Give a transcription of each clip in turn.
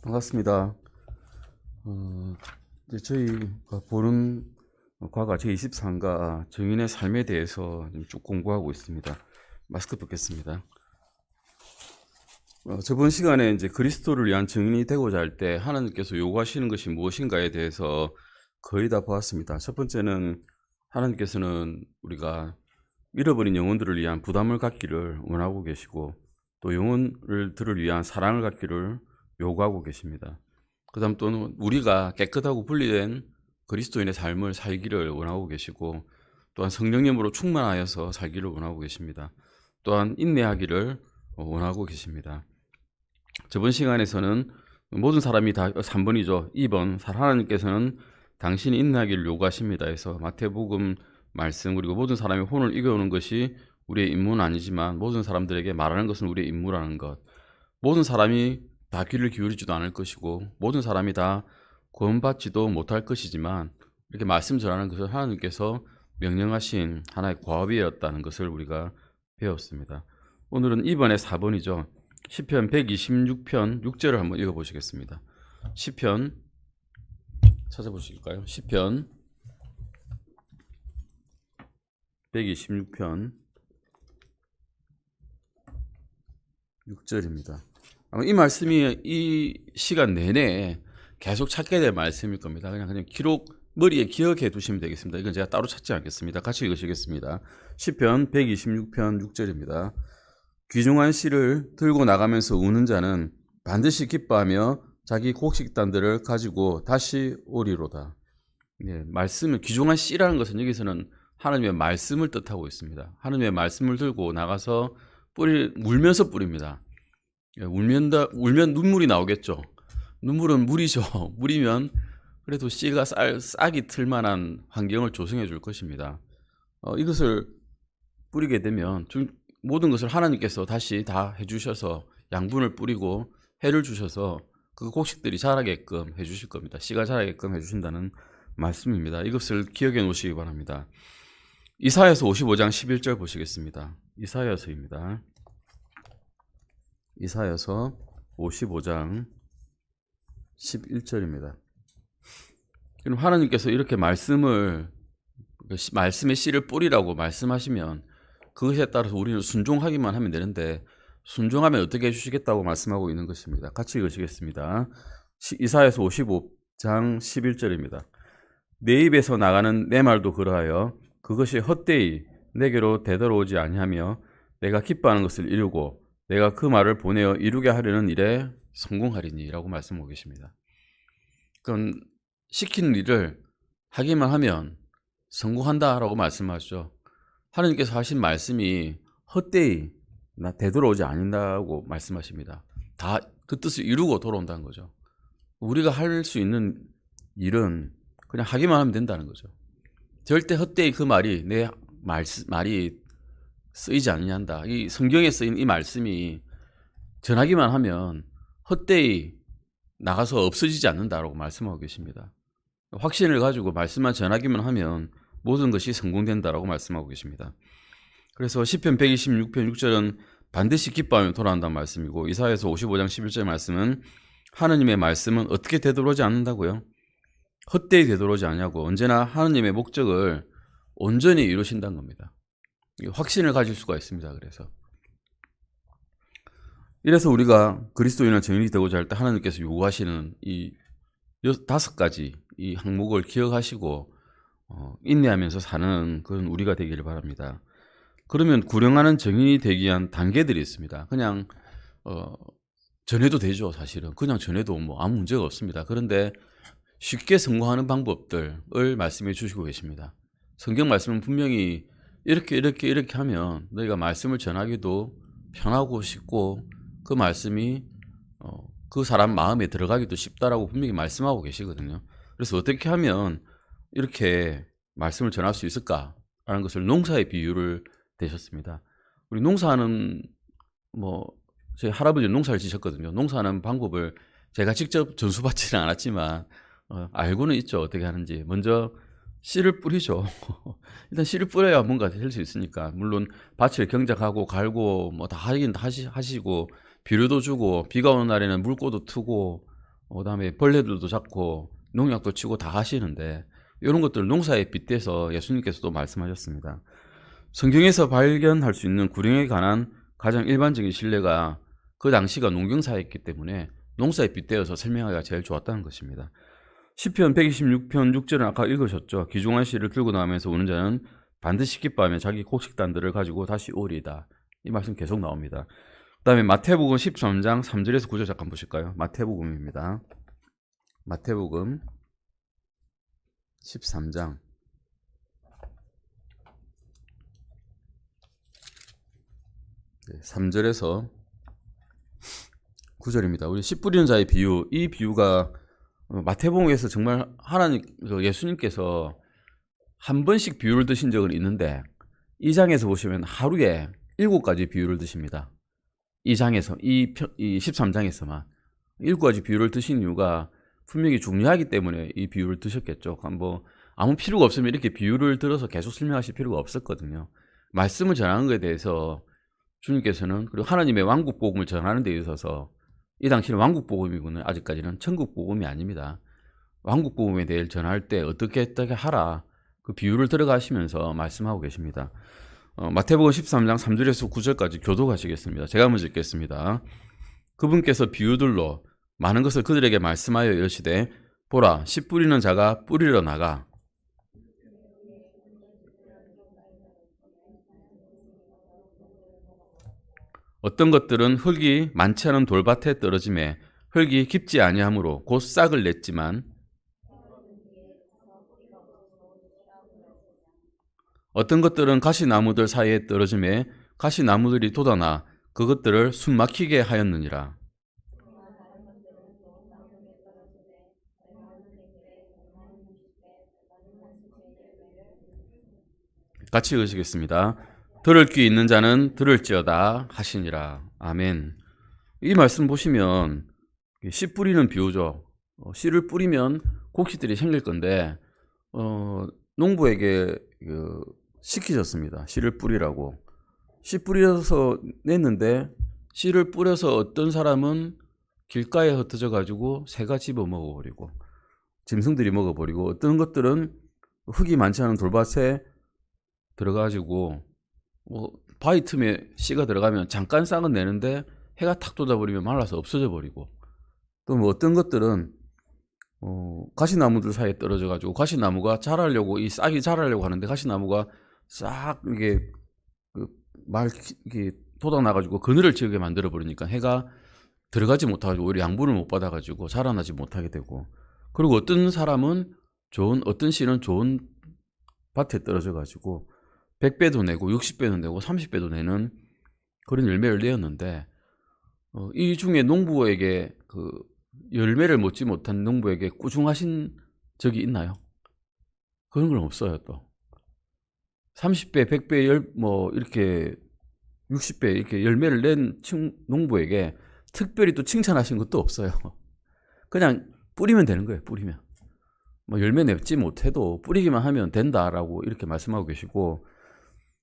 반갑습니다. 이제 저희가 보는 과가 제23가 정인의 삶에 대해서 쭉 공부하고 있습니다. 마스크 벗겠습니다. 저번 시간에 이제 그리스도를 위한 증인이 되고자 할 때 하나님께서 요구하시는 것이 무엇인가에 대해서 거의 다 보았습니다. 첫 번째는 하나님께서는 우리가 잃어버린 영혼들을 위한 부담을 갖기를 원하고 계시고, 또 영혼들을 위한 사랑을 갖기를 요구하고 계십니다. 그 다음 또는 우리가 깨끗하고 분리된 그리스도인의 삶을 살기를 원하고 계시고, 또한 성령님으로 충만하여서 살기를 원하고 계십니다. 또한 인내하기를 원하고 계십니다. 저번 시간에서는 모든 사람이 다 3번이죠. 2번 하나님께서는 당신이 인내하기를 요구하십니다 해서 마태복음 말씀, 그리고 모든 사람이 혼을 이겨오는 것이 우리의 임무는 아니지만 모든 사람들에게 말하는 것은 우리의 임무라는 것, 모든 사람이 다 귀를 기울이지도 않을 것이고 모든 사람이 다 구원받지도 못할 것이지만 이렇게 말씀 전하는 것은 하나님께서 명령하신 하나의 과업이었다는 것을 우리가 배웠습니다. 오늘은 2번의 4번이죠. 시편 126편 6절을 한번 읽어보시겠습니다. 시편 찾아보실까요? 시편 126편 6절입니다. 아마 이 말씀이 이 시간 내내 계속 찾게 될 말씀일 겁니다. 그냥 기록 머리에 기억해 두시면 되겠습니다. 이건 제가 따로 찾지 않겠습니다. 같이 읽으시겠습니다. 시편 126편 6절입니다. 귀중한 씨를 들고 나가면서 우는 자는 반드시 기뻐하며 자기 곡식단들을 가지고 다시 오리로다. 네, 말씀은 귀중한 씨라는 것은 여기서는 하나님의 말씀을 뜻하고 있습니다. 하나님의 말씀을 들고 나가서 울면서 뿌립니다. 울면 눈물이 나오겠죠. 눈물은 물이죠. 물이면 그래도 씨가 싹이 틀 만한 환경을 조성해 줄 것입니다. 이것을 뿌리게 되면 모든 것을 하나님께서 다시 다 해주셔서 양분을 뿌리고 해를 주셔서 그 곡식들이 자라게끔 해주실 겁니다. 씨가 자라게끔 해주신다는 말씀입니다. 이것을 기억해 놓으시기 바랍니다. 이사야서 55장 11절 보시겠습니다. 이사야서입니다. 이사야서 55장 11절입니다. 그럼 하나님께서 이렇게 말씀의 씨를 뿌리라고 말씀하시면 그것에 따라서 우리는 순종하기만 하면 되는데, 순종하면 어떻게 해주시겠다고 말씀하고 있는 것입니다. 같이 읽으시겠습니다. 이사야서 55장 11절입니다. 내 입에서 나가는 내 말도 그러하여 그것이 헛되이 내게로 되돌아오지 아니하며 내가 기뻐하는 것을 이루고 내가 그 말을 보내어 이루게 하려는 일에 성공하리니 라고 말씀하고 계십니다. 그건 시키는 일을 하기만 하면 성공한다라고 말씀하시죠. 하나님께서 하신 말씀이 헛되이 되돌아오지 않는다고 말씀하십니다. 다 그 뜻을 이루고 돌아온다는 거죠. 우리가 할 수 있는 일은 그냥 하기만 하면 된다는 거죠. 절대 헛되이 그 말이 내 말이 쓰이지 않는다. 이 성경에 쓰인 이 말씀이 전하기만 하면 헛되이 나가서 없어지지 않는다라고 말씀하고 계십니다. 확신을 가지고 말씀만 전하기만 하면 모든 것이 성공된다라고 말씀하고 계십니다. 그래서 시편 126편 6절은 반드시 기뻐하며 돌아온다는 말씀이고, 이사야서 55장 11절 말씀은 하나님의 말씀은 어떻게 되돌아오지 않는다고요? 헛되이 되돌아오지 않냐고, 언제나 하나님의 목적을 온전히 이루신다는 겁니다. 확신을 가질 수가 있습니다. 이래서 우리가 그리스도인의 증인이 되고자 할 때 하나님께서 요구하시는 이 5가지 이 항목을 기억하시고 인내하면서 사는 그런 우리가 되기를 바랍니다. 그러면 구령하는 증인이 되기 위한 단계들이 있습니다. 그냥 전해도 되죠. 사실은 그냥 전해도 뭐 아무 문제가 없습니다. 그런데 쉽게 성공하는 방법들을 말씀해 주시고 계십니다. 성경 말씀은 분명히 이렇게 하면 너희가 말씀을 전하기도 편하고 쉽고 그 말씀이 그 사람 마음에 들어가기도 쉽다라고 분명히 말씀하고 계시거든요. 그래서 어떻게 하면 이렇게 말씀을 전할 수 있을까라는 것을 농사의 비유를 대셨습니다. 우리 농사하는 저희 할아버지는 농사를 지셨거든요. 농사하는 방법을 제가 직접 전수받지는 않았지만 알고는 있죠. 어떻게 하는지. 먼저 씨를 뿌리죠. 일단 씨를 뿌려야 뭔가 될 수 있으니까. 물론 밭을 경작하고 갈고 뭐 다 하긴 하시고 비료도 주고 비가 오는 날에는 물고도 트고 그다음에 벌레들도 잡고 농약도 치고 다 하시는데 이런 것들 농사에 빗대서 예수님께서도 말씀하셨습니다. 성경에서 발견할 수 있는 구령에 관한 가장 일반적인 신뢰가 그 당시가 농경사였기 때문에 농사에 빗대어서 설명하기가 제일 좋았다는 것입니다. 시편 126편 6절은 아까 읽으셨죠. 귀중한 씨를 들고 나오면서 오는 자는 반드시 기뻐하며 자기 곡식단들을 가지고 다시 오리이다. 이 말씀 계속 나옵니다. 그 다음에 마태복음 13장 3절에서 9절 잠깐 보실까요? 마태복음입니다. 마태복음 13장 3절에서 9절입니다. 우리 씨 뿌리는 자의 비유, 이 비유가 마태복음에서 정말 하나님, 예수님께서 한 번씩 비유를 드신 적은 있는데 이 장에서 보시면 하루에 7가지 비유를 드십니다. 이 장에서, 이 13장에서만 7가지 비유를 드신 이유가 분명히 중요하기 때문에 이 비유를 드셨겠죠. 뭐 아무 필요가 없으면 이렇게 비유를 들어서 계속 설명하실 필요가 없었거든요. 말씀을 전하는 것에 대해서 주님께서는, 그리고 하나님의 왕국 복음을 전하는 데 있어서 이 당시는 왕국 복음이고는 아직까지는 천국 복음이 아닙니다. 왕국 복음에 대해 전할 때 어떻게 하라, 그 비유를 들어가시면서 말씀하고 계십니다. 마태복음 13장 3절에서 9절까지 교독하시겠습니다. 제가 먼저 읽겠습니다. 그분께서 비유들로 많은 것을 그들에게 말씀하여 이르시되, 보라, 씨 뿌리는 자가 뿌리러 나가 어떤 것들은 흙이 많지 않은 돌밭에 떨어짐에 흙이 깊지 아니하므로 곧 싹을 냈지만, 어떤 것들은 가시나무들 사이에 떨어짐에 가시나무들이 돋아나 그것들을 숨막히게 하였느니라. 같이 읽으시겠습니다. 들을 귀 있는 자는 들을지어다 하시니라. 아멘. 이 말씀 보시면 씨 뿌리는 비유죠. 씨를 뿌리면 곡식들이 생길 건데 농부에게 시키셨습니다. 씨를 뿌리라고. 씨 뿌려서 냈는데 씨를 뿌려서 어떤 사람은 길가에 흩어져 가지고 새가 집어 먹어버리고 짐승들이 먹어버리고, 어떤 것들은 흙이 많지 않은 돌밭에 들어가지고 바위 틈에 씨가 들어가면 잠깐 싹은 내는데 해가 탁 돋아버리면 말라서 없어져 버리고, 또 뭐 어떤 것들은 가시나무들 사이에 떨어져 가지고 가시나무가 자라려고, 이 싹이 자라려고 하는데 가시나무가 싹 이게 이게 돋아나 가지고 그늘을 지게 만들어 버리니까 해가 들어가지 못하고 오히려 양분을 못 받아 가지고 자라나지 못하게 되고, 그리고 어떤 사람은 어떤 씨는 좋은 밭에 떨어져 가지고 100배도 내고 60배도 내고 30배도 내는 그런 열매를 내었는데, 이 중에 농부에게 열매를 먹지 못한 농부에게 꾸중하신 적이 있나요? 그런 건 없어요. 또 30배, 100배, 이렇게 60배 이렇게 열매를 낸 농부에게 특별히 또 칭찬하신 것도 없어요. 그냥 뿌리면 되는 거예요. 뿌리면 열매 맺지 못해도 뿌리기만 하면 된다라고 이렇게 말씀하고 계시고,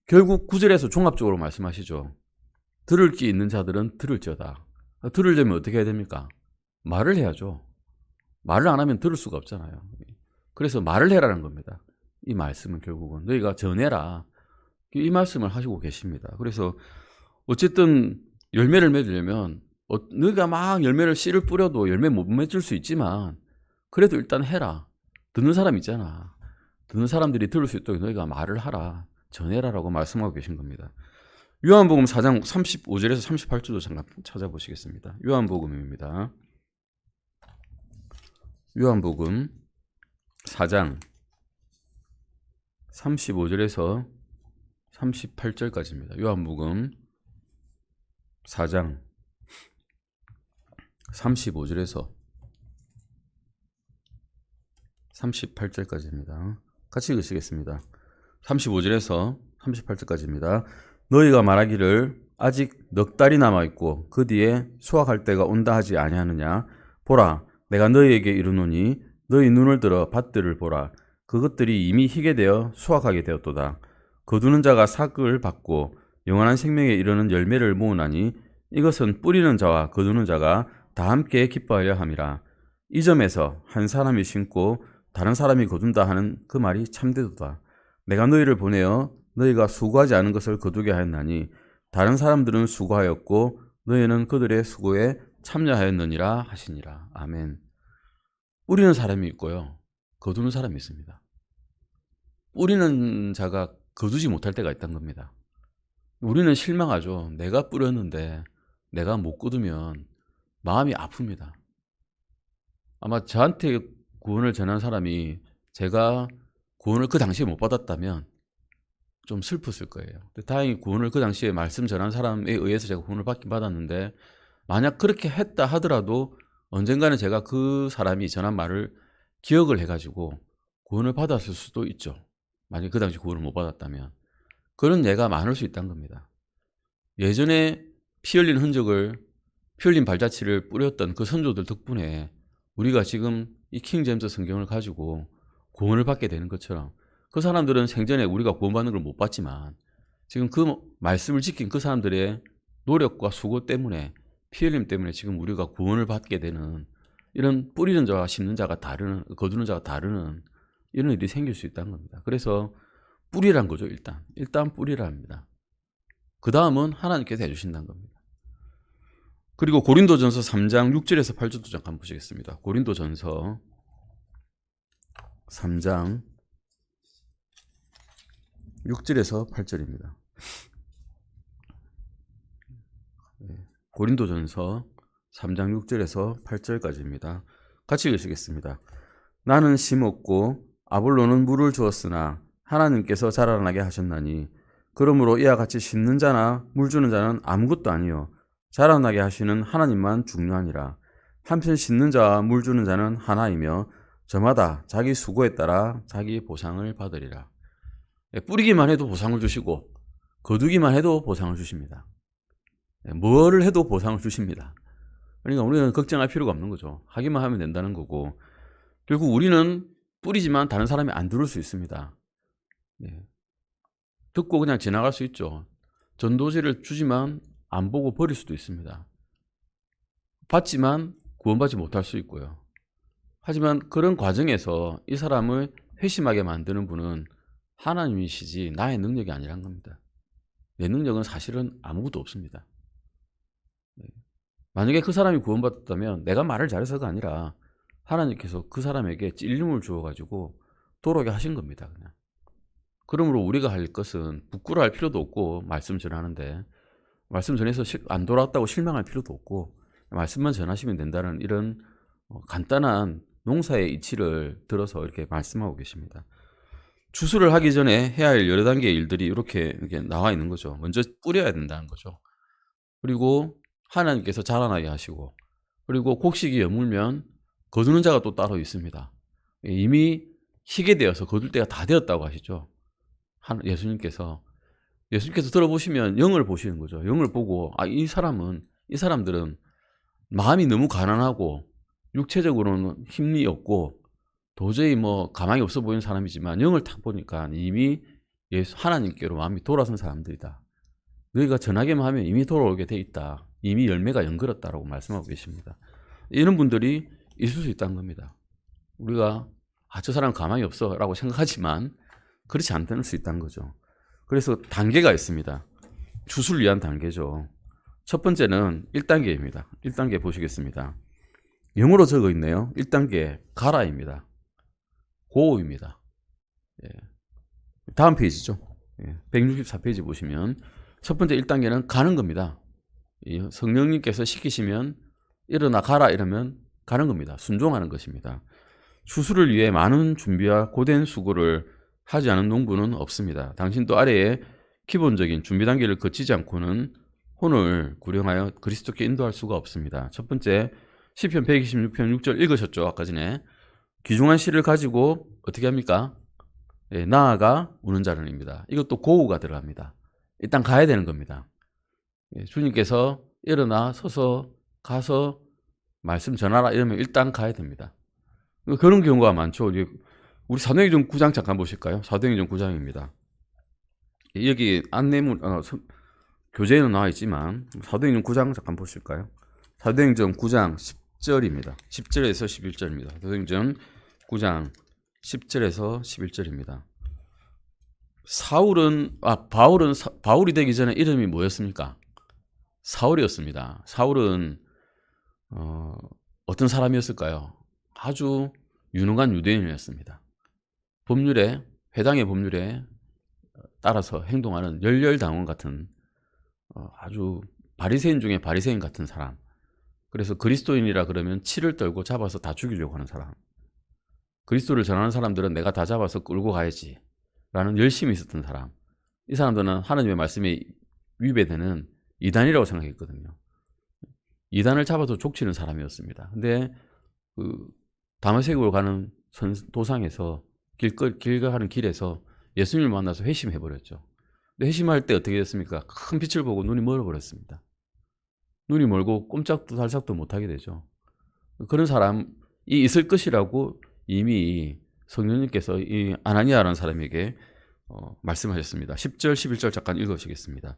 결국 9절에서 종합적으로 말씀하시죠. 들을 귀 있는 자들은 들을지어다. 들으려면 어떻게 해야 됩니까? 말을 해야죠. 말을 안 하면 들을 수가 없잖아요. 그래서 말을 해라는 겁니다. 이 말씀은 결국은 너희가 전해라, 이 말씀을 하시고 계십니다. 그래서 어쨌든 열매를 맺으려면 너희가 막 씨를 뿌려도 열매 못 맺을 수 있지만 그래도 일단 해라. 듣는 사람 있잖아. 듣는 사람들이 들을 수 있도록 너희가 말을 하라, 전해라라고 말씀하고 계신 겁니다. 요한복음 4장 35절에서 38절도 잠깐 찾아보시겠습니다. 요한복음입니다. 요한복음 4장 35절에서 38절까지입니다. 요한복음 4장 35절에서 38절까지입니다. 같이 읽으시겠습니다. 35절에서 38절까지입니다. 너희가 말하기를 아직 넉 달이 남아있고 그 뒤에 수확할 때가 온다 하지 아니하느냐. 보라, 내가 너희에게 이르노니 너희 눈을 들어 밭들을 보라. 그것들이 이미 희게 되어 수확하게 되었도다. 거두는 자가 삭을 받고 영원한 생명에 이르는 열매를 모으나니 이것은 뿌리는 자와 거두는 자가 다 함께 기뻐하려 함이라. 이 점에서 한 사람이 심고 다른 사람이 거둔다 하는 그 말이 참되도다. 내가 너희를 보내어 너희가 수고하지 않은 것을 거두게 하였나니 다른 사람들은 수고하였고 너희는 그들의 수고에 참여하였느니라 하시니라. 아멘. 뿌리는 사람이 있고요, 거두는 사람이 있습니다. 뿌리는 자가 거두지 못할 때가 있다는 겁니다. 우리는 실망하죠. 내가 뿌렸는데 내가 못 거두면 마음이 아픕니다. 아마 저한테 구원을 전한 사람이 제가 구원을 그 당시에 못 받았다면 좀 슬펐을 거예요. 다행히 구원을 그 당시에 말씀 전한 사람에 의해서 제가 구원을 받긴 받았는데, 만약 그렇게 했다 하더라도 언젠가는 제가 그 사람이 전한 말을 기억을 해가지고 구원을 받았을 수도 있죠. 만약 그 당시 구원을 못 받았다면. 그런 예가 많을 수 있다는 겁니다. 예전에 피 흘린 흔적을, 피 흘린 발자취를 뿌렸던 그 선조들 덕분에 우리가 지금 이 킹제임스 성경을 가지고 구원을 받게 되는 것처럼, 그 사람들은 생전에 우리가 구원받는 걸 못 봤지만 지금 그 말씀을 지킨 그 사람들의 노력과 수고 때문에, 피 흘림 때문에 지금 우리가 구원을 받게 되는, 이런 뿌리는 자와 심는 자가 다르는, 거두는 자가 다르는 이런 일이 생길 수 있다는 겁니다. 그래서 뿌리란 거죠. 일단 뿌리랍니다. 그 다음은 하나님께서 해주신다는 겁니다. 그리고 고린도전서 3장 6절에서 8절도 잠깐 보시겠습니다. 고린도전서 3장 6절에서 8절입니다. 고린도전서 3장 6절에서 8절까지입니다. 같이 읽으시겠습니다. 나는 심었고 아볼로는 물을 주었으나 하나님께서 자라나게 하셨나니, 그러므로 이와 같이 심는 자나 물 주는 자는 아무것도 아니요 자라나게 하시는 하나님만 중요하니라. 한편 심는 자와 물 주는 자는 하나이며 저마다 자기 수고에 따라 자기 보상을 받으리라. 뿌리기만 해도 보상을 주시고 거두기만 해도 보상을 주십니다. 뭐를 해도 보상을 주십니다. 그러니까 우리는 걱정할 필요가 없는 거죠. 하기만 하면 된다는 거고, 결국 우리는 뿌리지만 다른 사람이 안 들을 수 있습니다. 듣고 그냥 지나갈 수 있죠. 전도지를 주지만 안 보고 버릴 수도 있습니다. 받지만 구원받지 못할 수 있고요. 하지만 그런 과정에서 이 사람을 회심하게 만드는 분은 하나님이시지 나의 능력이 아니란 겁니다. 내 능력은 사실은 아무것도 없습니다. 만약에 그 사람이 구원받았다면 내가 말을 잘해서가 아니라 하나님께서 그 사람에게 찔림을 주어가지고 돌아오게 하신 겁니다. 그냥. 그러므로 우리가 할 것은 부끄러워할 필요도 없고, 말씀 전하는데 말씀 전해서 안 돌아왔다고 실망할 필요도 없고, 말씀만 전하시면 된다는 이런 간단한 농사의 이치를 들어서 이렇게 말씀하고 계십니다. 추수를 하기 전에 해야 할 여러 단계의 일들이 이렇게 나와 있는 거죠. 먼저 뿌려야 된다는 거죠. 그리고 하나님께서 자라나게 하시고, 그리고 곡식이 여물면 거두는 자가 또 따로 있습니다. 이미 희게 되어서 거둘 때가 다 되었다고 하시죠. 예수님께서 들어보시면 영을 보시는 거죠. 영을 보고, 이 사람들은 마음이 너무 가난하고 육체적으로는 힘이 없고 도저히 가망이 없어 보이는 사람이지만, 영을 딱 보니까 이미 하나님께로 마음이 돌아선 사람들이다. 너희가 전하기만 하면 이미 돌아오게 돼 있다. 이미 열매가 연결었다라고 말씀하고 계십니다. 이런 분들이 있을 수 있다는 겁니다. 우리가 저 사람 가망이 없어 라고 생각하지만 그렇지 않을 수 있다는 거죠. 그래서 단계가 있습니다. 추수를 위한 단계죠. 첫 번째는 1단계입니다. 1단계 보시겠습니다. 영어로 적어 있네요. 1단계 가라입니다. 고입니다. 다음 페이지죠. 164페이지 보시면 첫 번째 1단계는 가는 겁니다. 성령님께서 시키시면 일어나 가라 이러면 가는 겁니다. 순종하는 것입니다. 추수를 위해 많은 준비와 고된 수고를 하지 않은 농부는 없습니다. 당신도 아래에 기본적인 준비 단계를 거치지 않고는 혼을 구령하여 그리스도께 인도할 수가 없습니다. 첫 번째, 시편 126편 6절 읽으셨죠? 아까 전에. 귀중한 씨를 가지고 어떻게 합니까? 나아가 우는 자는입니다. 이것도 고우가 들어갑니다. 일단 가야 되는 겁니다. 주님께서 일어나 서서 가서 말씀 전하라 이러면 일단 가야 됩니다. 그런 경우가 많죠. 우리 사도행전 9장 잠깐 보실까요? 사도행전 9장입니다. 여기 안내문 교재에는 나와 있지만 사도행전 9장 잠깐 보실까요? 사도행전 9장 10절입니다. 10절에서 11절입니다. 사도행전 9장 10절에서 11절입니다. 바울이 되기 전에 이름이 뭐였습니까? 사울이었습니다. 사울은 어떤 사람이었을까요? 아주 유능한 유대인이었습니다. 회당의 법률에 따라서 행동하는 열렬당원 같은 아주 바리새인 중에 바리새인 같은 사람. 그래서 그리스도인이라 그러면 치를 떨고 잡아서 다 죽이려고 하는 사람. 그리스도를 전하는 사람들은 내가 다 잡아서 끌고 가야지 라는 열심이 있었던 사람. 이 사람들은 하나님의 말씀에 위배되는 이단이라고 생각했거든요. 이단을 잡아서 족치는 사람이었습니다. 근데 다메섹으로 가는 도상에서 길 가는 길에서 예수님을 만나서 회심해버렸죠. 근데 회심할 때 어떻게 됐습니까? 큰 빛을 보고 눈이 멀어버렸습니다. 눈이 멀고 꼼짝도 살짝도 못하게 되죠. 그런 사람이 있을 것이라고 이미 성령님께서 이 아나니아라는 사람에게 말씀하셨습니다. 10절, 11절 잠깐 읽으시겠습니다.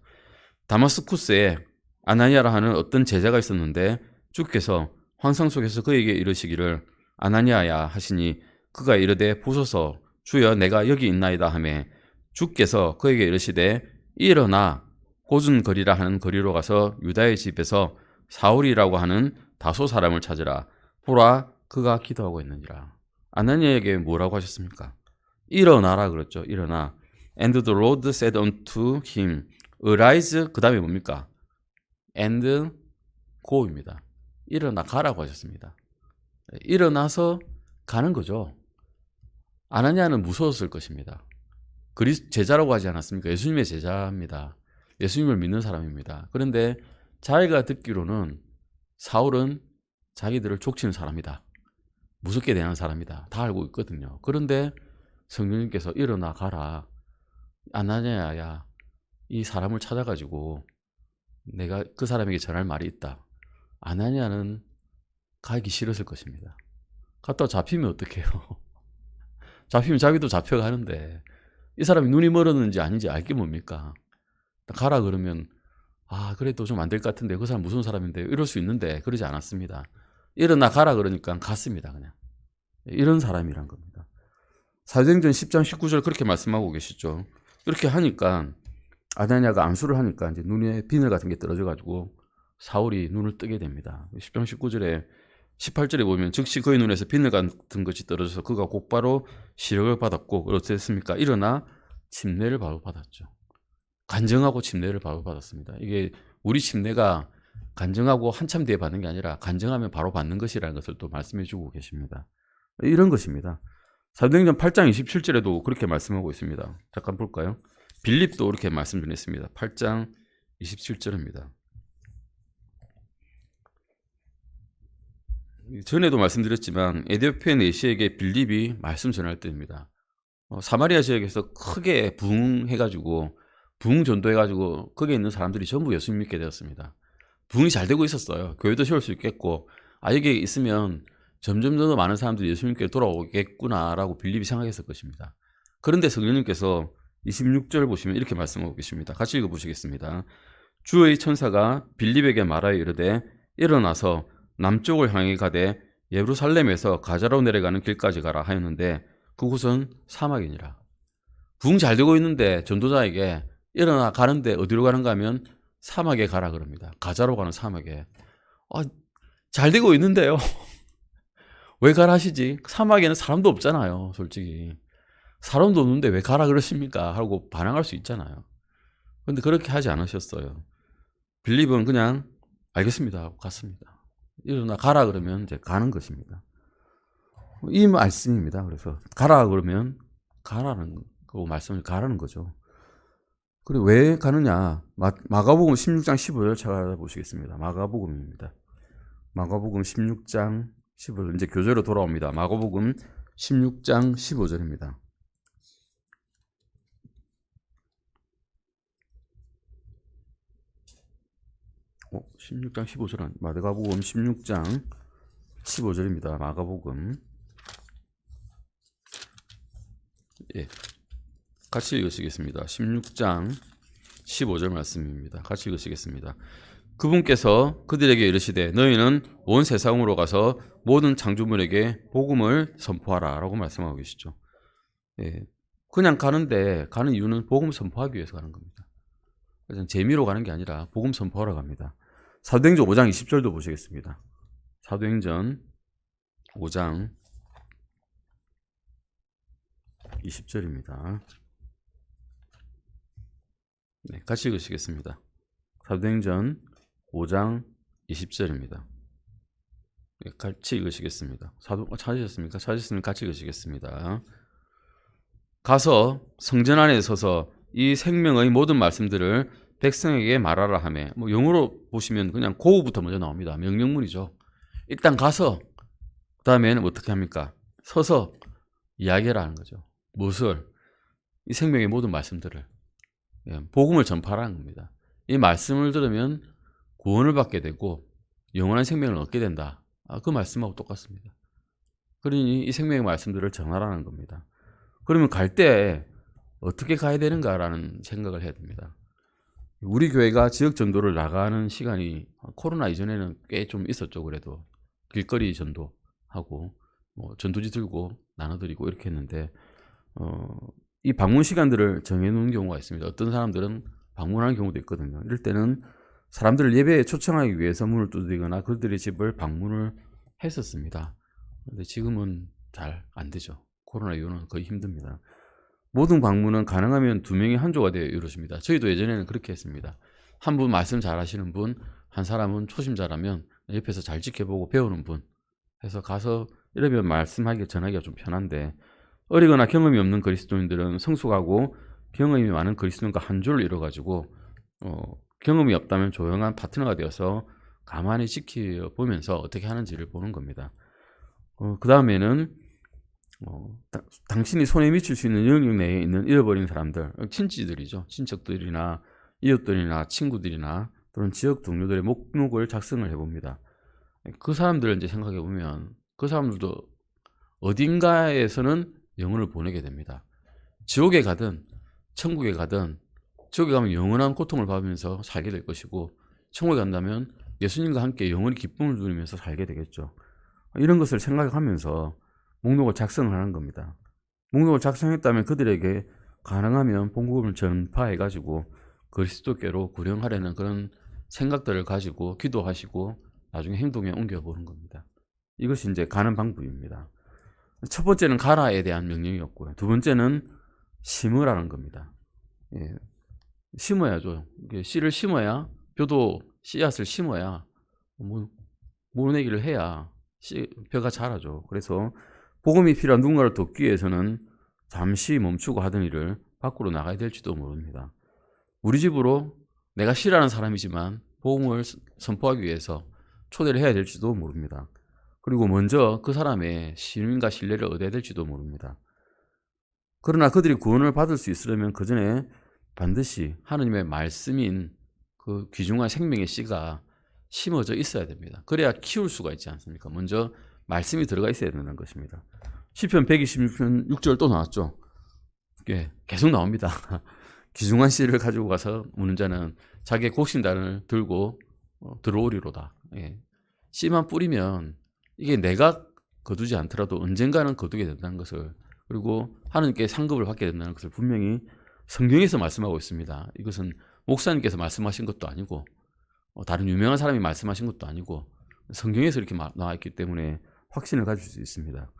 다마스쿠스에 아나니아라 하는 어떤 제자가 있었는데 주께서 환상 속에서 그에게 이르시기를 아나니아야 하시니 그가 이르되 보소서 주여 내가 여기 있나이다 하매 주께서 그에게 이르시되 일어나 고준 거리라 하는 거리로 가서 유다의 집에서 사울이라고 하는 다소 사람을 찾으라. 보라 그가 기도하고 있느니라. 아나니아에게 뭐라고 하셨습니까? 일어나라 그랬죠. 일어나. And the Lord said unto him, Arise. 그 다음에 뭡니까? And go입니다. 일어나 가라고 하셨습니다. 일어나서 가는 거죠. 아나니아는 무서웠을 것입니다. 제자라고 하지 않았습니까? 예수님의 제자입니다. 예수님을 믿는 사람입니다. 그런데 자기가 듣기로는 사울은 자기들을 족치는 사람이다. 무섭게 대하는 사람이다. 다 알고 있거든요. 그런데 성령님께서 일어나 가라. 아나니아야, 이 사람을 찾아가지고 내가 그 사람에게 전할 말이 있다. 아나니아는 가기 싫었을 것입니다. 갔다 잡히면 어떡해요? 잡히면 자기도 잡혀가는데 이 사람이 눈이 멀었는지 아닌지 알게 뭡니까? 가라 그러면 그래도 좀 안 될 것 같은데 그 사람 무슨 사람인데 이럴 수 있는데 그러지 않았습니다. 일어나 가라 그러니까 갔습니다. 그냥 이런 사람이란 겁니다. 사도행전 10장 19절 그렇게 말씀하고 계시죠. 이렇게 하니까 아나니아가 안수를 하니까 이제 눈에 비늘 같은 게 떨어져가지고 사울이 눈을 뜨게 됩니다. 10장 19절에 18절에 보면 즉시 그의 눈에서 비늘 같은 것이 떨어져서 그가 곧바로 시력을 받았고 어땠습니까? 일어나 침례를 바로 받았죠. 간증하고 침례를 바로 받았습니다. 이게 우리 침례가 간증하고 한참 뒤에 받는 게 아니라 간증하면 바로 받는 것이라는 것을 또 말씀해 주고 계십니다. 이런 것입니다. 사도행전 8장 27절에도 그렇게 말씀하고 있습니다. 잠깐 볼까요? 빌립도 이렇게 말씀 드렸습니다. 8장 27절입니다. 전에도 말씀드렸지만 에디오피아 내시에게 빌립이 말씀 전할 때입니다. 사마리아 지역에서 크게 부흥해가지고 부흥전도해가지고 거기에 있는 사람들이 전부 예수 믿게 되었습니다. 부흥이 잘 되고 있었어요. 교회도 세울 수 있겠고 여기에 있으면 점점 더 많은 사람들이 예수 믿게 돌아오겠구나라고 빌립이 생각했을 것입니다. 그런데 성령님께서 26절 보시면 이렇게 말씀하고 계십니다. 같이 읽어보시겠습니다. 주의 천사가 빌립에게 말하여 이르되 일어나서 남쪽을 향해 가되 예루살렘에서 가자로 내려가는 길까지 가라 하였는데 그곳은 사막이니라. 부흥 잘 되고 있는데 전도자에게 일어나 가는데 어디로 가는가 하면 사막에 가라 그럽니다. 가자로 가는 사막에. 잘 되고 있는데요. 왜 가라 하시지? 사막에는 사람도 없잖아요. 솔직히. 사람도 없는데 왜 가라 그러십니까? 하고 반항할 수 있잖아요. 그런데 그렇게 하지 않으셨어요. 빌립은 그냥 알겠습니다 하고 갔습니다. 일어나 가라 그러면 이제 가는 것입니다. 이 말씀입니다. 그래서 가라 그러면 가라는 거 말씀을 가라는 거죠. 그리고 왜 가느냐? 마가복음 16장 15절 찾아보시겠습니다. 마가복음입니다. 마가복음 16장 15절 이제 교재로 돌아옵니다. 마가복음 16장 15절입니다. 16장 15절은 마가복음 16장 15절입니다. 마가복음. 같이 읽으시겠습니다. 16장 15절 말씀입니다. 같이 읽으시겠습니다. 그분께서 그들에게 이르시되 너희는 온 세상으로 가서 모든 창조물에게 복음을 선포하라 라고 말씀하고 계시죠. 예. 그냥 가는데 가는 이유는 복음 선포하기 위해서 가는 겁니다. 그래서 재미로 가는 게 아니라 복음 선포하러 갑니다. 사도행전 5장 20절도 보시겠습니다. 사도행전 5장 20절입니다. 네, 같이 읽으시겠습니다. 사도행전 5장 20절입니다. 네, 같이 읽으시겠습니다. 찾으셨습니까? 찾으셨으면 같이 읽으시겠습니다. 가서 성전 안에 서서 이 생명의 모든 말씀들을 백성에게 말하라 하며, 뭐 영어로 보시면 그냥 고우부터 먼저 나옵니다. 명령문이죠. 일단 가서 그 다음에는 어떻게 합니까? 서서 이야기를 하는 거죠. 무엇을? 이 생명의 모든 말씀들을, 복음을 전파하라는 겁니다. 이 말씀을 들으면 구원을 받게 되고 영원한 생명을 얻게 된다. 그 말씀하고 똑같습니다. 그러니 이 생명의 말씀들을 전하라는 겁니다. 그러면 갈 때 어떻게 가야 되는가라는 생각을 해야 됩니다. 우리 교회가 지역 전도를 나가는 시간이 코로나 이전에는 꽤 좀 있었죠. 그래도 길거리 전도하고 뭐 전도지 들고 나눠드리고 이렇게 했는데 이 방문 시간들을 정해놓은 경우가 있습니다. 어떤 사람들은 방문하는 경우도 있거든요. 이럴 때는 사람들을 예배에 초청하기 위해서 문을 두드리거나 그들의 집을 방문을 했었습니다. 근데 지금은 잘 안 되죠. 코로나 이후는 거의 힘듭니다. 모든 방문은 가능하면 2명이 한 조가 되어 이루어집니다. 저희도 예전에는 그렇게 했습니다. 한 분 말씀 잘 하시는 분, 한 사람은 초심자라면 옆에서 잘 지켜보고 배우는 분 해서 가서 이러면 말씀하기가 전하기가 좀 편한데, 어리거나 경험이 없는 그리스도인들은 성숙하고 경험이 많은 그리스도인과 한 줄을 이뤄가지고 경험이 없다면 조용한 파트너가 되어서 가만히 지켜보면서 어떻게 하는지를 보는 겁니다. 그 다음에는 당신이 손에 미칠 수 있는 영역 내에 있는 잃어버린 사람들, 친지들이죠. 친척들이나 이웃들이나 친구들이나 또는 지역 동료들의 목록을 작성을 해봅니다. 그 사람들을 이제 생각해 보면 그 사람들도 어딘가에서는 영혼을 보내게 됩니다. 지옥에 가든 천국에 가든, 지옥에 가면 영원한 고통을 받으면서 살게 될 것이고, 천국에 간다면 예수님과 함께 영원히 기쁨을 누리면서 살게 되겠죠. 이런 것을 생각하면서 목록을 작성을 하는 겁니다. 목록을 작성했다면 그들에게 가능하면 복음을 전파해가지고 그리스도께로 구령하려는 그런 생각들을 가지고 기도하시고 나중에 행동에 옮겨보는 겁니다. 이것이 이제 가는 방법입니다. 첫 번째는 가라에 대한 명령이었고요. 두 번째는 심으라는 겁니다. 예, 심어야죠. 씨를 심어야, 벼도 씨앗을 심어야 모내기를 해야 벼가 자라죠. 그래서 복음이 필요한 누군가를 돕기 위해서는 잠시 멈추고 하던 일을 밖으로 나가야 될지도 모릅니다. 우리 집으로 내가 싫어하는 사람이지만 복음을 선포하기 위해서 초대를 해야 될지도 모릅니다. 그리고 먼저 그 사람의 신임과 신뢰를 얻어야 될지도 모릅니다. 그러나 그들이 구원을 받을 수 있으려면 그 전에 반드시 하느님의 말씀인 그 귀중한 생명의 씨가 심어져 있어야 됩니다. 그래야 키울 수가 있지 않습니까? 먼저 말씀이 들어가 있어야 되는 것입니다. 시편 126편 6절 또 나왔죠. 계속 나옵니다. 귀중한 씨를 가지고 가서 무는 자는 자기의 곡신단을 들고 들어오리로다. 씨만 뿌리면 이게 내가 거두지 않더라도 언젠가는 거두게 된다는 것을, 그리고 하나님께 상급을 받게 된다는 것을 분명히 성경에서 말씀하고 있습니다. 이것은 목사님께서 말씀하신 것도 아니고 다른 유명한 사람이 말씀하신 것도 아니고 성경에서 이렇게 나와 있기 때문에 확신을 가질 수 있습니다.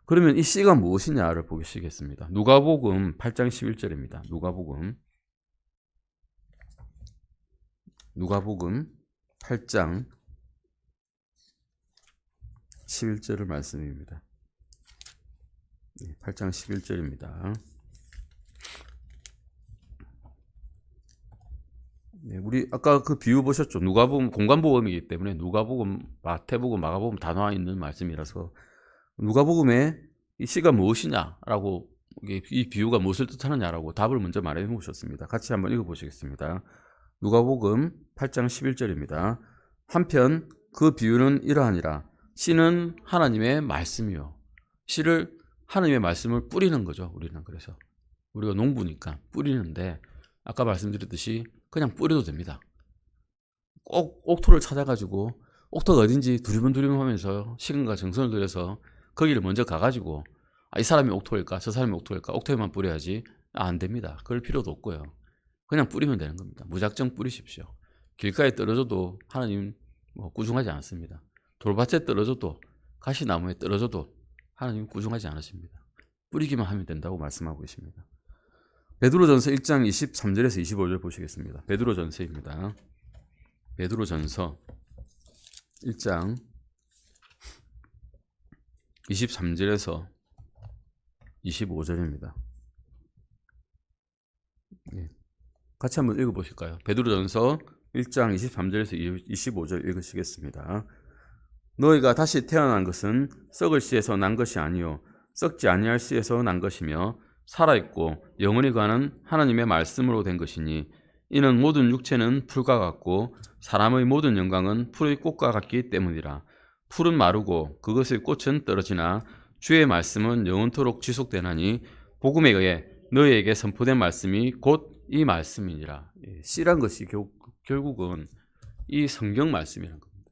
그러면 이 씨가 무엇이냐를 보시겠습니다. 누가복음 8장 11절입니다. 누가복음 8장 11절을 말씀입니다. 8장 11절입니다. 우리 아까 그 비유 보셨죠? 누가복음 공간복음이기 때문에 누가복음, 마태복음, 마가복음 다 나와 있는 말씀이라서 누가복음에 이 씨가 무엇이냐라고, 이 비유가 무엇을 뜻하느냐라고 답을 먼저 말해 놓으셨습니다. 같이 한번 읽어보시겠습니다. 누가복음 8장 11절입니다. 한편 그 비유는 이러하니라. 씨는 하나님의 말씀이요. 씨를, 하나님의 말씀을 뿌리는 거죠. 우리는. 그래서 우리가 농부니까 뿌리는데, 아까 말씀드렸듯이 그냥 뿌려도 됩니다. 꼭 옥토를 찾아가지고 옥토가 어딘지 두리번두리번 하면서 시간과 정성을 들여서 거기를 먼저 가가지고 이 사람이 옥토일까 저 사람이 옥토일까 옥토에만 뿌려야지 안 됩니다. 그럴 필요도 없고요. 그냥 뿌리면 되는 겁니다. 무작정 뿌리십시오. 길가에 떨어져도 하나님 꾸중하지 않습니다. 돌밭에 떨어져도 가시나무에 떨어져도 하나님 꾸중하지 않으십니다. 뿌리기만 하면 된다고 말씀하고 계십니다. 베드로전서 1장 23절에서 25절 보시겠습니다. 베드로전서입니다. 베드로전서 1장 23절에서 25절입니다. 같이 한번 읽어보실까요? 베드로전서 1장 23절에서 25절 읽으시겠습니다. 너희가 다시 태어난 것은 썩을 씨에서 난 것이 아니요 썩지 아니할 씨에서 난 것이며 살아있고 영원히 가는 하나님의 말씀으로 된 것이니 이는 모든 육체는 풀과 같고 사람의 모든 영광은 풀의 꽃과 같기 때문이라. 풀은 마르고 그것의 꽃은 떨어지나 주의 말씀은 영원토록 지속되나니 복음에 의해 너희에게 선포된 말씀이 곧 이 말씀이니라. 씨란 것이 결국은 이 성경 말씀이라는 겁니다.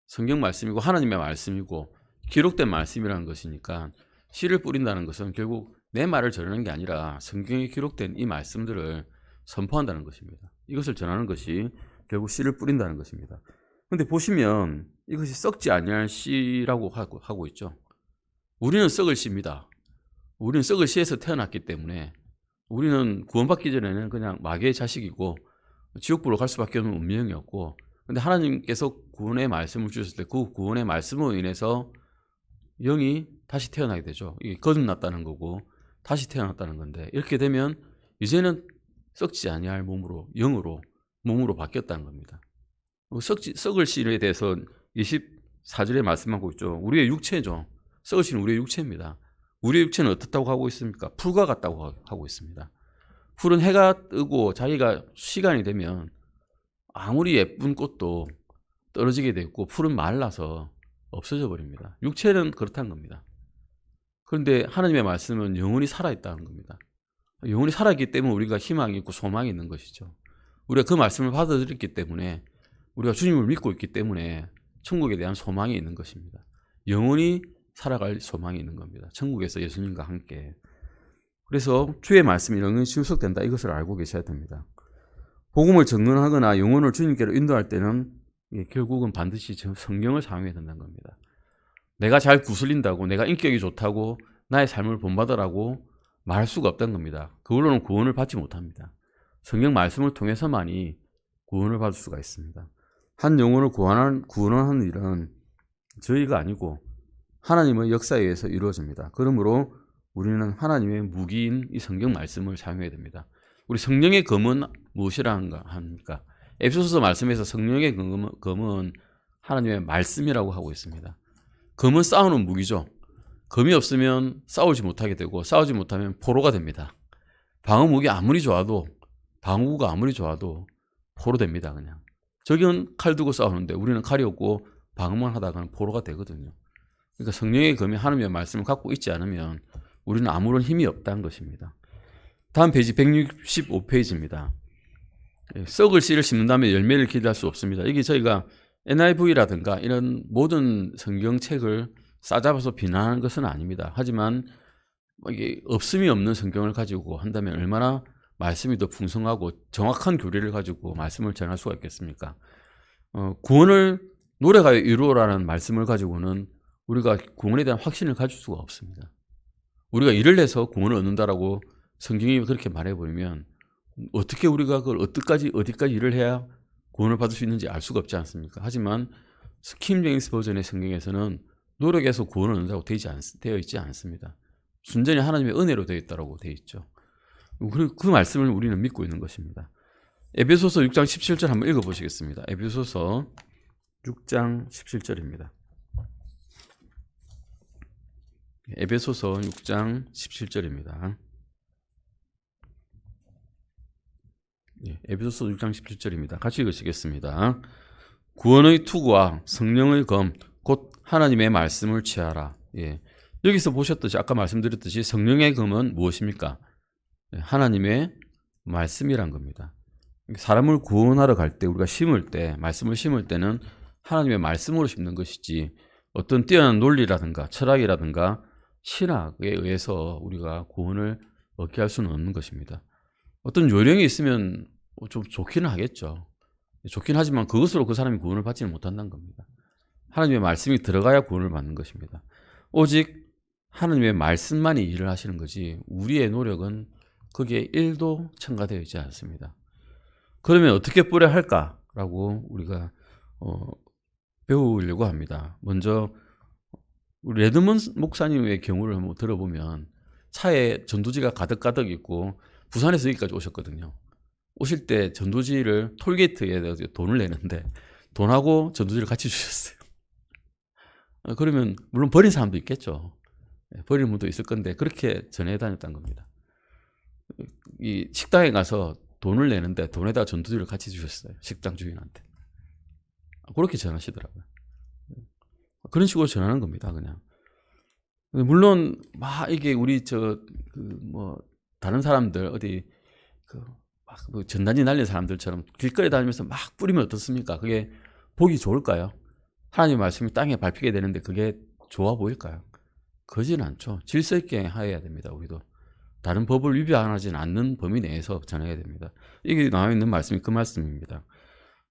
성경 말씀이고 하나님의 말씀이고 기록된 말씀이라는 것이니까 씨를 뿌린다는 것은 결국 내 말을 전하는 게 아니라 성경에 기록된 이 말씀들을 선포한다는 것입니다. 이것을 전하는 것이 결국 씨를 뿌린다는 것입니다. 그런데 보시면 이것이 썩지 아니할 씨라고 하고 있죠. 우리는 썩을 씨입니다. 우리는 썩을 씨에서 태어났기 때문에 우리는 구원받기 전에는 그냥 마귀의 자식이고 지옥불로 갈 수밖에 없는 운명이었고, 근데 하나님께서 구원의 말씀을 주셨을 때 그 구원의 말씀으로 인해서 영이 다시 태어나게 되죠. 이게 거듭났다는 거고 다시 태어났다는 건데, 이렇게 되면 이제는 썩지 아니할 몸으로, 영으로 몸으로 바뀌었다는 겁니다. 썩을 씨에 대해서 24절에 말씀하고 있죠. 우리의 육체죠. 썩을 씨는 우리의 육체입니다. 우리의 육체는 어떻다고 하고 있습니까? 풀과 같다고 하고 있습니다. 풀은 해가 뜨고 자기가 시간이 되면 아무리 예쁜 꽃도 떨어지게 되고 풀은 말라서 없어져 버립니다. 육체는 그렇다는 겁니다. 그런데 하나님의 말씀은 영원히 살아있다는 겁니다. 영원히 살아있기 때문에 우리가 희망이 있고 소망이 있는 것이죠. 우리가 그 말씀을 받아들였기 때문에, 우리가 주님을 믿고 있기 때문에 천국에 대한 소망이 있는 것입니다. 영원히 살아갈 소망이 있는 겁니다. 천국에서 예수님과 함께. 그래서 주의 말씀이 영원히 지속된다, 이것을 알고 계셔야 됩니다. 복음을 증언하거나 영혼을 주님께로 인도할 때는 결국은 반드시 성경을 사용해야 된다는 겁니다. 내가 잘 구슬린다고, 내가 인격이 좋다고 나의 삶을 본받으라고 말할 수가 없다는 겁니다. 그걸로는 구원을 받지 못합니다. 성경 말씀을 통해서만이 구원을 받을 수가 있습니다. 한 영혼을 구원하는 일은 저희가 아니고 하나님의 역사에 의해서 이루어집니다. 그러므로 우리는 하나님의 무기인 이 성경 말씀을 사용해야 됩니다. 우리 성령의 검은 무엇이라 합니까? 에베소서 말씀에서 성령의 검은 하나님의 말씀이라고 하고 있습니다. 검은 싸우는 무기죠. 검이 없으면 싸우지 못하게 되고, 싸우지 못하면 포로가 됩니다. 방어무기 아무리 좋아도, 방어구가 아무리 좋아도 포로 됩니다. 그냥 저기는 칼 두고 싸우는데 우리는 칼이 없고 방어만 하다가는 포로가 되거든요. 그러니까 성령의 검이 하나님의 말씀을 갖고 있지 않으면 우리는 아무런 힘이 없다는 것입니다. 다음 페이지 165페이지입니다. 썩을 씨를 심는다면 열매를 기대할 수 없습니다. 이게 저희가 NIV라든가 이런 모든 성경책을 싸잡아서 비난하는 것은 아닙니다. 하지만 이게 없음이 없는 성경을 가지고 한다면 얼마나 말씀이 더 풍성하고 정확한 교리를 가지고 말씀을 전할 수가 있겠습니까? 구원을 노래가 이루어라는 말씀을 가지고는 우리가 구원에 대한 확신을 가질 수가 없습니다. 우리가 일을 해서 구원을 얻는다라고 성경이 그렇게 말해버리면 어떻게 우리가 그걸 어디까지 일을 해야 구원을 받을 수 있는지 알 수가 없지 않습니까? 하지만 킹 제임스 버전의 성경에서는 노력해서 구원을 얻는다고 되어 있지 않습니다. 순전히 하나님의 은혜로 되어 있다고 되어 있죠. 그 말씀을 우리는 믿고 있는 것입니다. 에베소서 6장 17절 한번 읽어보시겠습니다. 에베소서 6장 17절입니다. 에베소서 6장 17절입니다. 에베소서 6장 17절입니다. 같이 읽으시겠습니다. 구원의 투구와 성령의 검, 곧 하나님의 말씀을 취하라. 여기서 보셨듯이, 아까 말씀드렸듯이 성령의 검은 무엇입니까? 하나님의 말씀이란 겁니다. 사람을 구원하러 갈 때, 우리가 심을 때, 말씀을 심을 때는 하나님의 말씀으로 심는 것이지 어떤 뛰어난 논리라든가 철학이라든가 신학에 의해서 우리가 구원을 얻게 할 수는 없는 것입니다. 어떤 요령이 있으면 좀 좋기는 하겠죠. 좋긴 하지만 그것으로 그 사람이 구원을 받지는 못한다는 겁니다. 하나님의 말씀이 들어가야 구원을 받는 것입니다. 오직 하나님의 말씀만이 일을 하시는 거지 우리의 노력은 거기에 1도 첨가되어 있지 않습니다. 그러면 어떻게 뿌려야 할까라고 우리가 배우려고 합니다. 먼저 우리 레드먼 목사님의 경우를 한번 들어보면 차에 전도지가 가득가득 있고 부산에서 여기까지 오셨거든요. 오실 때 전도지를 톨게이트에 돈을 내는데 돈하고 전도지를 같이 주셨어요. 그러면 물론 버린 사람도 있겠죠. 버리는 분도 있을 건데 그렇게 전해 다녔다는 겁니다. 이 식당에 가서 돈을 내는데 돈에다가 전도지를 같이 주셨어요. 식당 주인한테. 그렇게 전하시더라고요. 그런 식으로 전하는 겁니다. 그냥. 물론 막 이게 우리 다른 사람들 어디 막 전단지 날린 사람들처럼 길거리 다니면서 막 뿌리면 어떻습니까? 그게 보기 좋을까요? 하나님의 말씀이 땅에 밟히게 되는데 그게 좋아 보일까요? 그러진 않죠. 질서 있게 해야 됩니다. 우리도 다른 법을 위반하지는 않는 범위 내에서 전해야 됩니다. 이게 나와 있는 말씀이 그 말씀입니다.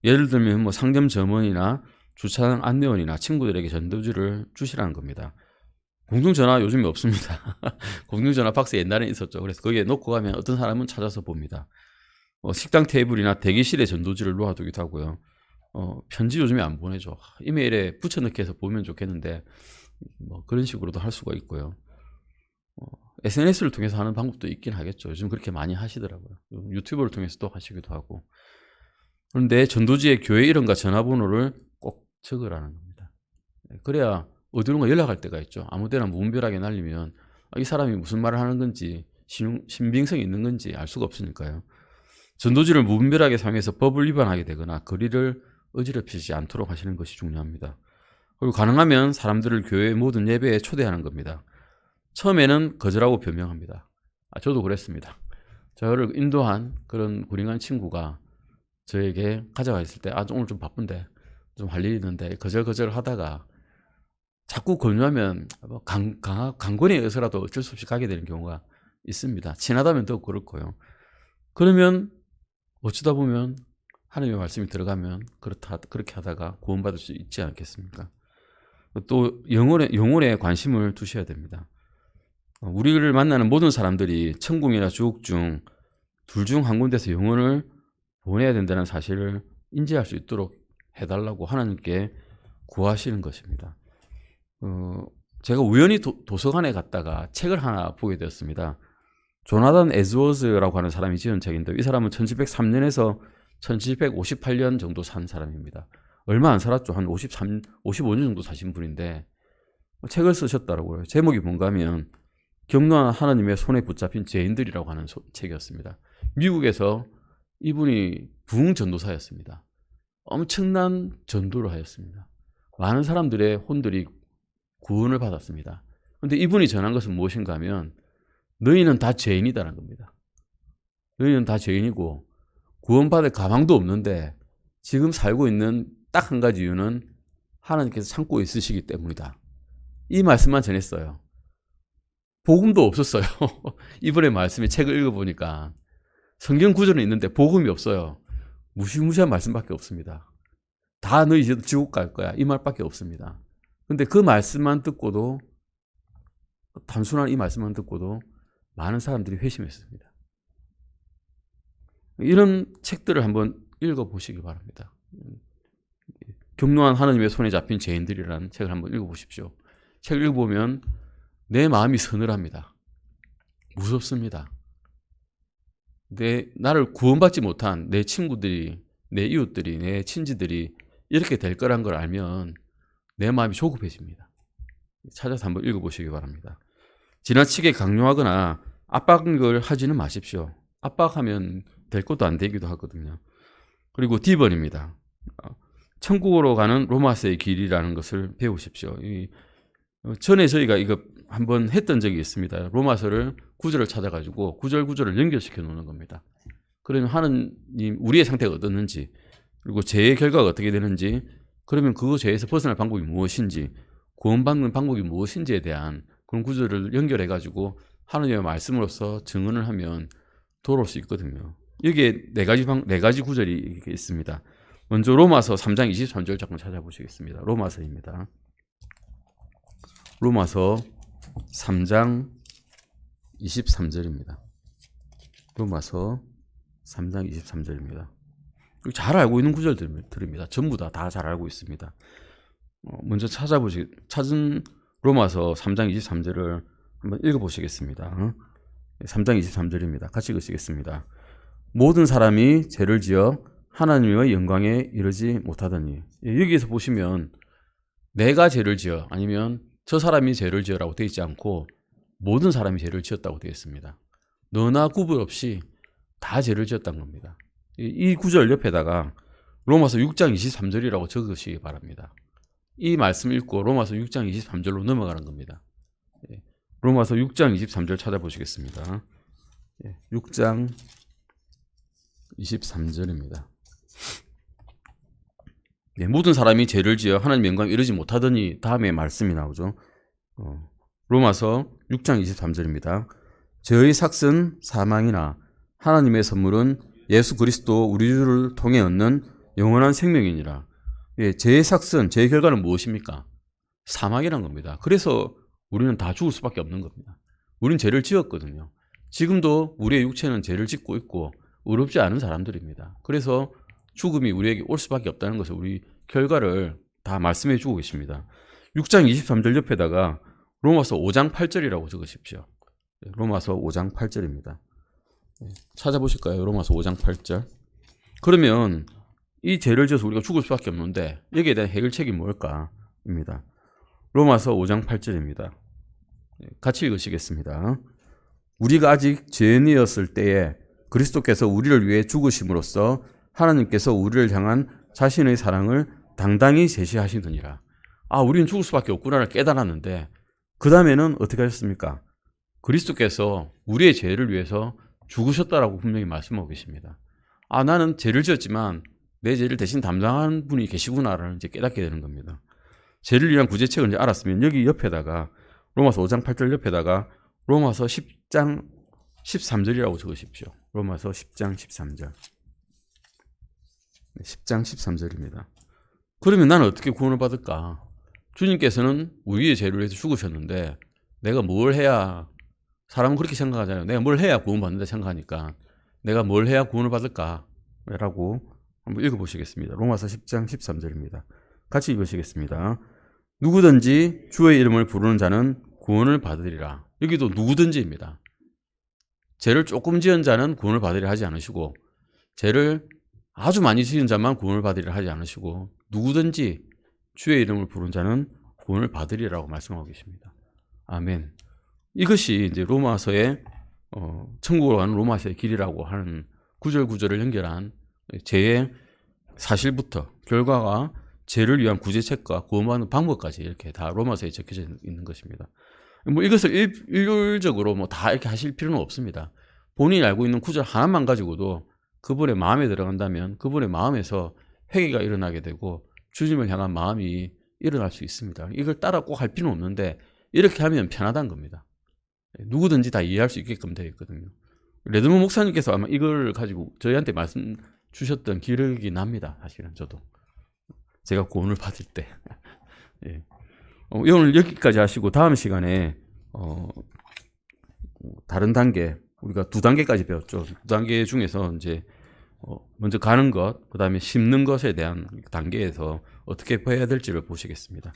예를 들면 뭐 상점 점원이나 주차장 안내원이나 친구들에게 전도지를 주시라는 겁니다. 공중전화 요즘에 없습니다. 공중전화 박스 옛날에 있었죠. 그래서 거기에 놓고 가면 어떤 사람은 찾아서 봅니다. 식당 테이블이나 대기실에 전도지를 놓아두기도 하고요. 편지 요즘에 안 보내죠. 이메일에 붙여넣기 해서 보면 좋겠는데 뭐 그런 식으로도 할 수가 있고요. SNS를 통해서 하는 방법도 있긴 하겠죠. 요즘 그렇게 많이 하시더라고요. 유튜브를 통해서도 하시기도 하고. 그런데 전도지에 교회 이름과 전화번호를 꼭 적으라는 겁니다. 그래야 어디론가 연락할 때가 있죠. 아무데나 무분별하게 날리면 이 사람이 무슨 말을 하는 건지 신빙성이 있는 건지 알 수가 없으니까요. 전도지를 무분별하게 사용해서 법을 위반하게 되거나 거리를 어지럽히지 않도록 하시는 것이 중요합니다. 그리고 가능하면 사람들을 교회 모든 예배에 초대하는 겁니다. 처음에는 거절하고 변명합니다. 저도 그랬습니다. 저를 인도한 그런 굴ing한 친구가 저에게 가져가 있을 때 오늘 좀 바쁜데 좀 할 일이 있는데 거절거절 하다가 자꾸 권유하면 강권에 의해서라도 어쩔 수 없이 가게 되는 경우가 있습니다. 친하다면 더 그렇고요. 그러면 어쩌다 보면 하나님의 말씀이 들어가면 그렇게 하다가 구원받을 수 있지 않겠습니까? 또 영혼에 관심을 두셔야 됩니다. 우리를 만나는 모든 사람들이 천국이나 지옥 중 둘 중 한 군데서 영혼을 보내야 된다는 사실을 인지할 수 있도록 해달라고 하나님께 구하시는 것입니다. 제가 우연히 도서관에 갔다가 책을 하나 보게 되었습니다. 조나단 에즈워즈라고 하는 사람이 지은 책인데 이 사람은 1703년에서 1758년 정도 산 사람입니다. 얼마 안 살았죠. 한 55년 정도 사신 분인데 책을 쓰셨더라고요. 제목이 뭔가 하면 경노한 하나님의 손에 붙잡힌 죄인들이라고 하는 책이었습니다. 미국에서 이분이 부흥전도사였습니다. 엄청난 전도를 하였습니다. 많은 사람들의 혼들이 구원을 받았습니다. 그런데 이분이 전한 것은 무엇인가 하면 너희는 다 죄인이다라는 겁니다. 너희는 다 죄인이고 구원받을 가망도 없는데 지금 살고 있는 딱 한 가지 이유는 하나님께서 참고 있으시기 때문이다. 이 말씀만 전했어요. 복음도 없었어요. 이번에 말씀에 책을 읽어보니까 성경 구절은 있는데 복음이 없어요. 무시무시한 말씀밖에 없습니다. 다 너희 이제 지옥 갈 거야. 이 말밖에 없습니다. 근데 그 말씀만 듣고도 단순한 이 말씀만 듣고도 많은 사람들이 회심했습니다. 이런 책들을 한번 읽어보시기 바랍니다. 경노한 하나님의 손에 잡힌 죄인들이라는 책을 한번 읽어보십시오. 책을 읽어보면 내 마음이 서늘합니다. 무섭습니다. 나를 구원받지 못한 내 친구들이, 내 이웃들이, 내 친지들이 이렇게 될 거란 걸 알면 내 마음이 조급해집니다. 찾아서 한번 읽어보시기 바랍니다. 지나치게 강요하거나 압박을 하지는 마십시오. 압박하면 될 것도 안 되기도 하거든요. 그리고 D번입니다. 천국으로 가는 로마서의 길이라는 것을 배우십시오. 전에 저희가 이거 한번 했던 적이 있습니다. 로마서를 구절을 찾아가지고 구절구절을 연결시켜 놓는 겁니다. 그러면 하느님 우리의 상태가 어떻는지 그리고 죄의 결과가 어떻게 되는지 그러면 그 죄에서 벗어날 방법이 무엇인지 구원받는 방법이 무엇인지에 대한 그런 구절을 연결해 가지고 하느님의 말씀으로서 증언을 하면 돌아올 수 있거든요. 여기에 네 가지 구절이 있습니다. 먼저 로마서 3장 23절 잠깐 찾아보시겠습니다. 로마서입니다. 로마서 3장 23절입니다. 로마서 3장 23절입니다. 잘 알고 있는 구절들입니다. 전부 다 잘 알고 있습니다. 먼저 찾은 로마서 3장 23절을 한번 읽어보시겠습니다. 3장 23절입니다. 같이 읽으시겠습니다. 모든 사람이 죄를 지어 하나님의 영광에 이르지 못하더니, 여기에서 보시면 내가 죄를 지어 아니면 저 사람이 죄를 지어라고 되어 있지 않고 모든 사람이 죄를 지었다고 되어 있습니다. 너나 구분 없이 다 죄를 지었다는 겁니다. 이 구절 옆에다가 로마서 6장 23절이라고 적으시기 바랍니다. 이 말씀 읽고 로마서 6장 23절로 넘어가는 겁니다. 로마서 6장 23절 찾아보시겠습니다. 6장 23절입니다. 모든 사람이 죄를 지어 하나님 영광에 이르지 못하더니 다음에 말씀이 나오죠. 로마서 6장 23절입니다. 저의 삭은 사망이나 하나님의 선물은 예수 그리스도 우리 주를 통해 얻는 영원한 생명이니라. 죄의 삭은, 죄의 결과는 무엇입니까? 사망이란 겁니다. 그래서 우리는 다 죽을 수밖에 없는 겁니다. 우리는 죄를 지었거든요. 지금도 우리의 육체는 죄를 짓고 있고 의롭지 않은 사람들입니다. 그래서 죽음이 우리에게 올 수밖에 없다는 것을 우리 결과를 다 말씀해 주고 계십니다. 6장 23절 옆에다가 로마서 5장 8절이라고 적으십시오. 로마서 5장 8절입니다. 찾아보실까요? 로마서 5장 8절. 그러면 이 죄를 지어서 우리가 죽을 수밖에 없는데 여기에 대한 해결책이 뭘까? 입니다. 로마서 5장 8절입니다. 같이 읽으시겠습니다. 우리가 아직 죄인이었을 때에 그리스도께서 우리를 위해 죽으심으로써 하나님께서 우리를 향한 자신의 사랑을 당당히 제시하시느니라. 우리는 죽을 수밖에 없구나를 깨달았는데 그 다음에는 어떻게 하셨습니까? 그리스도께서 우리의 죄를 위해서 죽으셨다라고 분명히 말씀하고 계십니다. 나는 죄를 지었지만 내 죄를 대신 담당한 분이 계시구나를 이제 깨닫게 되는 겁니다. 죄를 위한 구제책을 이제 알았으면 여기 옆에다가 로마서 5장 8절 옆에다가 로마서 10장 13절이라고 적으십시오. 로마서 10장 13절. 10장 13절입니다. 그러면 나는 어떻게 구원을 받을까? 주님께서는 우리의 죄를 위해서 죽으셨는데 내가 뭘 해야, 사람은 그렇게 생각하잖아요. 내가 뭘 해야 구원받는다 생각하니까 내가 뭘 해야 구원을 받을까? 라고 한번 읽어보시겠습니다. 로마서 10장 13절입니다. 같이 읽으시겠습니다. 누구든지 주의 이름을 부르는 자는 구원을 받으리라. 여기도 누구든지입니다. 죄를 조금 지은 자는 구원을 받으리라 하지 않으시고 죄를 아주 많이 지은 자만 구원을 받으리라 하지 않으시고 누구든지 주의 이름을 부르는 자는 구원을 받으리라고 말씀하고 계십니다. 아멘. 이것이 이제 로마서의 천국으로 가는 로마서의 길이라고 하는 구절구절을 연결한 죄의 사실부터 결과가 죄를 위한 구제책과 구원받는 방법까지 이렇게 다 로마서에 적혀져 있는 것입니다. 이것을 일률적으로 다 이렇게 하실 필요는 없습니다. 본인이 알고 있는 구절 하나만 가지고도 그분의 마음에 들어간다면 그분의 마음에서 회개가 일어나게 되고 주님을 향한 마음이 일어날 수 있습니다. 이걸 따라 꼭 할 필요는 없는데 이렇게 하면 편하다는 겁니다. 누구든지 다 이해할 수 있게끔 되어 있거든요. 레드먼 목사님께서 아마 이걸 가지고 저희한테 말씀 주셨던 기억이 납니다. 사실은 저도 제가 구원을 받을 때 오늘 여기까지 하시고 다음 시간에 다른 단계, 우리가 2단계까지 배웠죠. 2단계 중에서 이제 먼저 가는 것, 그 다음에 심는 것에 대한 단계에서 어떻게 해야 될지를 보시겠습니다.